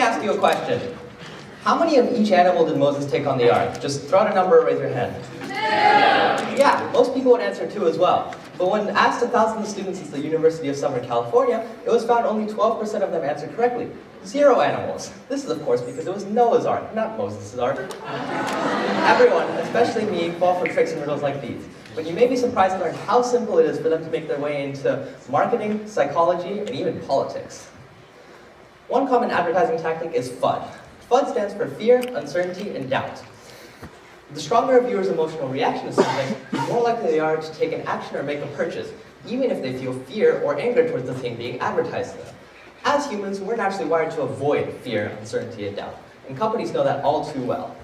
ask you a question. How many of each animal did Moses take on the ark? Just throw out a number or raise your hand. 2. Yeah, most people would answer 2 as well. But when asked to thousands of students at the University of Southern California, it was found only 12% of them answered correctly. 0 animals. This is, of course, because it was Noah's ark, not Moses' ark. Everyone, especially me, fall for tricks and riddles like these. But you may be surprised to learn how simple it is for them to make their way into marketing, psychology, and even politics. One common advertising tactic is FUD. FUD stands for fear, uncertainty, and doubt. The stronger a viewer's emotional reaction to something, the more likely they are to take an action or make a purchase, even if they feel fear or anger towards the thing being advertised to them. As humans, we're naturally wired to avoid fear, uncertainty, and doubt, and companies know that all too well.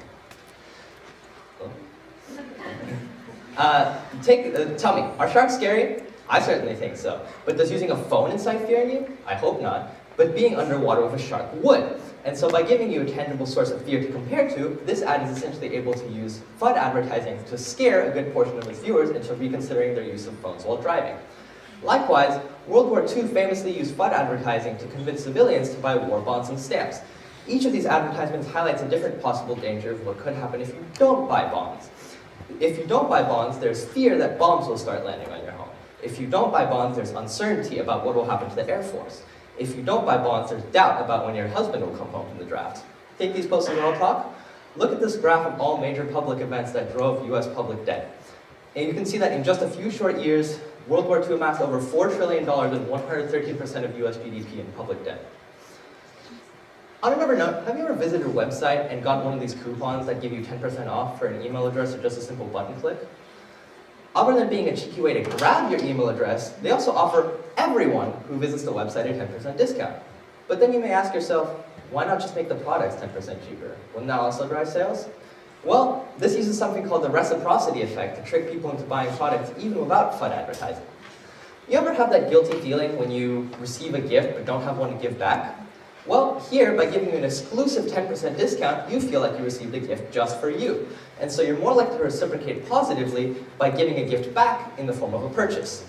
Tell me, are sharks scary? I certainly think so. But does using a phone incite fear in you? I hope not. But being underwater with a shark would. And so by giving you a tangible source of fear to compare to, this ad is essentially able to use FUD advertising to scare a good portion of its viewers into reconsidering their use of phones while driving. Likewise, World War II famously used FUD advertising to convince civilians to buy war bonds and stamps. Each of these advertisements highlights a different possible danger of what could happen if you don't buy bonds. If you don't buy bonds, there's fear that bombs will start landing on your home. If you don't buy bonds, there's uncertainty about what will happen to the Air Force. If you don't buy bonds, there's doubt about when your husband will come home from the draft. Think these posts are all talk? Look at this graph of all major public events that drove US public debt. And you can see that in just a few short years, World War II amassed over $4 trillion and 113% of US GDP in public debt. On another note, have you ever visited a website and got one of these coupons that give you 10% off for an email address or just a simple button click? Other than being a cheeky way to grab your email address, they also offer everyone who visits the website a 10% discount. But then you may ask yourself, why not just make the products 10% cheaper? Wouldn't that also drive sales? Well, this uses something called the reciprocity effect to trick people into buying products even without FUD advertising. You ever have that guilty feeling when you receive a gift but don't have one to give back? Well, here, by giving you an exclusive 10% discount, you feel like you received a gift just for you. And so you're more likely to reciprocate positively by giving a gift back in the form of a purchase.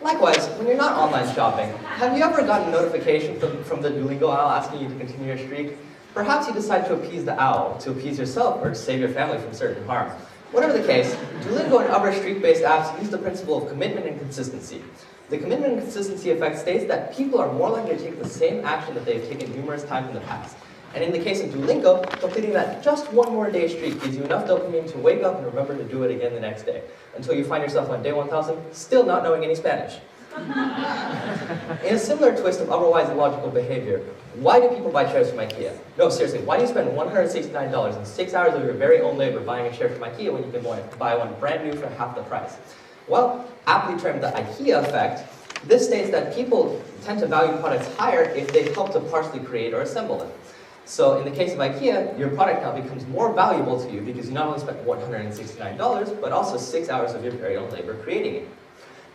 Likewise, when you're not online shopping, have you ever gotten a notification from the Duolingo owl asking you to continue your streak? Perhaps you decide to appease the owl, to appease yourself, or to save your family from certain harm. Whatever the case, Duolingo and other streak-based apps use the principle of commitment and consistency. The commitment and consistency effect states that people are more likely to take the same action that they've taken numerous times in the past. And in the case of Duolingo, completing that just one more day streak gives you enough dopamine to wake up and remember to do it again the next day, until you find yourself on day 1000 still not knowing any Spanish. In a similar twist of otherwise illogical behavior, why do people buy chairs from IKEA? No, seriously, why do you spend $169 and 6 hours of your very own labor buying a chair from IKEA when you can buy one brand new for half the price? Well, aptly termed the IKEA effect, this states that people tend to value products higher if they help to partially create or assemble them. So in the case of IKEA, your product now becomes more valuable to you because you not only spent $169, but also 6 hours of your very own labor creating it.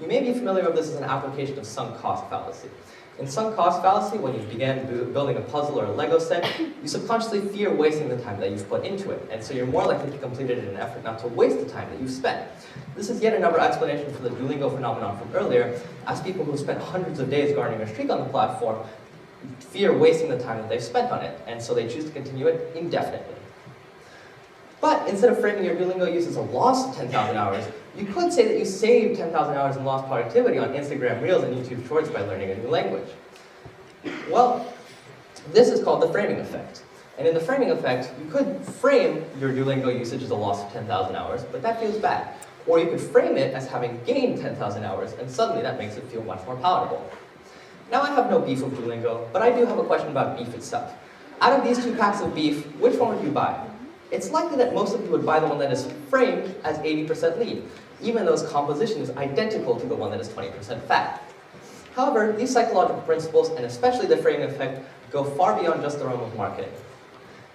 You may be familiar with this as an application of sunk cost fallacy. In sunk cost fallacy, when you began building a puzzle or a Lego set, you subconsciously fear wasting the time that you've put into it, and so you're more likely to complete it in an effort not to waste the time that you've spent. This is yet another explanation for the Duolingo phenomenon from earlier, as people who spent hundreds of days garnering a streak on the platform fear wasting the time that they've spent on it, and so they choose to continue it indefinitely. But instead of framing your Duolingo use as a loss of 10,000 hours, you could say that you saved 10,000 hours in lost productivity on Instagram Reels and YouTube Shorts by learning a new language. Well, this is called the framing effect. And in the framing effect, you could frame your Duolingo usage as a loss of 10,000 hours, but that feels bad. Or you could frame it as having gained 10,000 hours, and suddenly that makes it feel much more palatable. Now I have no beef with Duolingo, but I do have a question about beef itself. Out of these 2 packs of beef, which one would you buy? It's likely that most of you would buy the one that is framed as 80% lean, even though its composition is identical to the one that is 20% fat. However, these psychological principles, and especially the framing effect, go far beyond just the realm of marketing.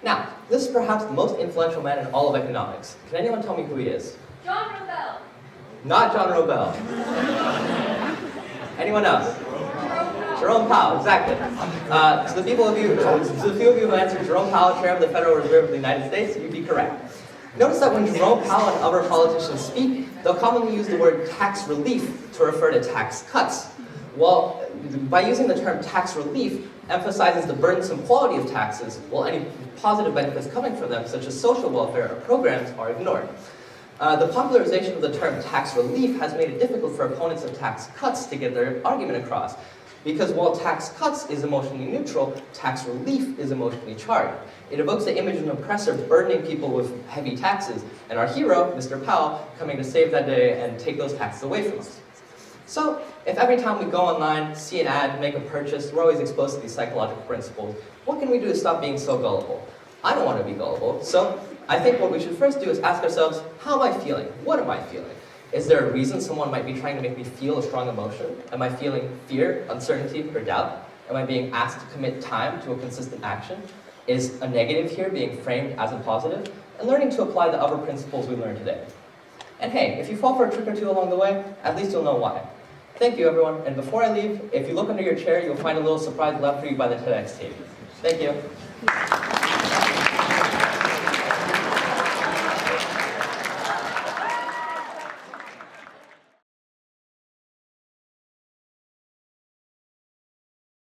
Now, this is perhaps the most influential man in all of economics. Can anyone tell me who he is? John Robel. Not John Robel. Anyone else? Jerome Powell, exactly. To the few of you who answered Jerome Powell, Chair of the Federal Reserve of the United States, you'd be correct. Notice that when Jerome Powell and other politicians speak, they'll commonly use the word tax relief to refer to tax cuts. Well, by using the term tax relief, emphasizes the burdensome quality of taxes, while any positive benefits coming from them, such as social welfare or programs, are ignored. The popularization of the term tax relief has made it difficult for opponents of tax cuts to get their argument across, because while tax cuts is emotionally neutral, tax relief is emotionally charged. It evokes the image of an oppressor burdening people with heavy taxes, and our hero, Mr. Powell, coming to save that day and take those taxes away from us. So, if every time we go online, see an ad, make a purchase, we're always exposed to these psychological principles, what can we do to stop being so gullible? I don't want to be gullible, so I think what we should first do is ask ourselves, how am I feeling? What am I feeling? Is there a reason someone might be trying to make me feel a strong emotion? Am I feeling fear, uncertainty, or doubt? Am I being asked to commit time to a consistent action? Is a negative here being framed as a positive? And learning to apply the other principles we learned today. And hey, if you fall for a trick or two along the way, at least you'll know why. Thank you, everyone. And before I leave, if you look under your chair, you'll find a little surprise left for you by the TEDx team. Thank you.